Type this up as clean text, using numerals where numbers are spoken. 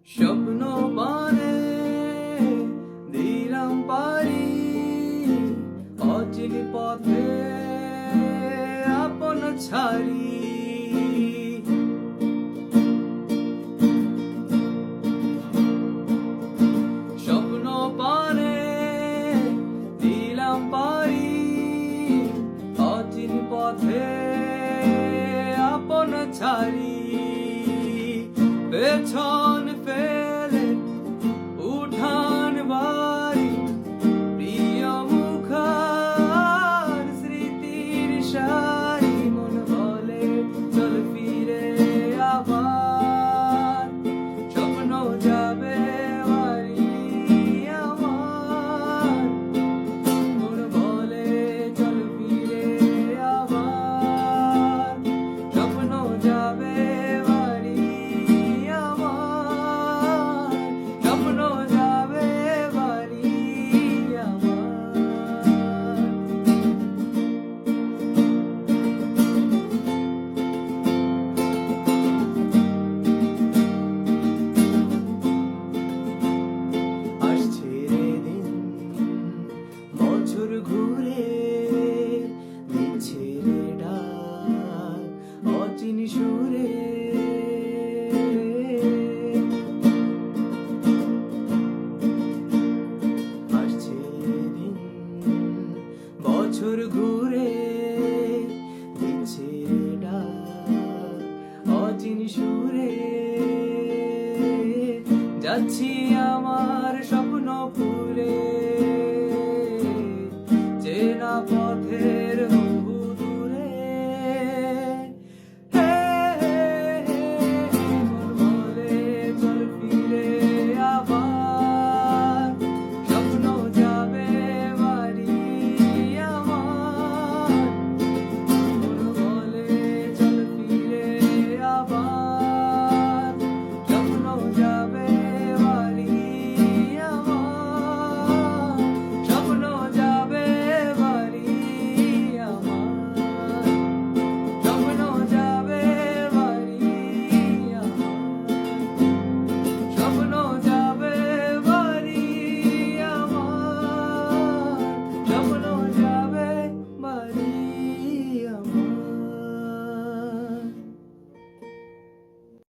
স্বপ্ন পানে দিলাম পারি, অচিন পথে আপন ছাড়ি। স্বপ্ন পানে দিলাম পারি, অচিন পথে আপন ছাড়ি। পেছন ফেলে উঠান বাড়ি, প্রিয় মুখার স্মৃতির সারি। মন বলে চল ফিরে আবার, স্বপ্ন যাবে বাড়ি আমার। মন বলে চল ফিরে আবার, স্বপ্ন যাবে বাড়ি আমার, স্বপ্ন যাবে বাড়ি আমার। আসছে রে দিন, বছর ঘুরে দিচ্ছে রে ডাক অচিন সুরে। আসছে দিন, বছর ঘুরে দিচ্ছে রে ডাক অচিন সুরে। যাচ্ছি আমার স্বপ্ন পুরে, চেনা পথে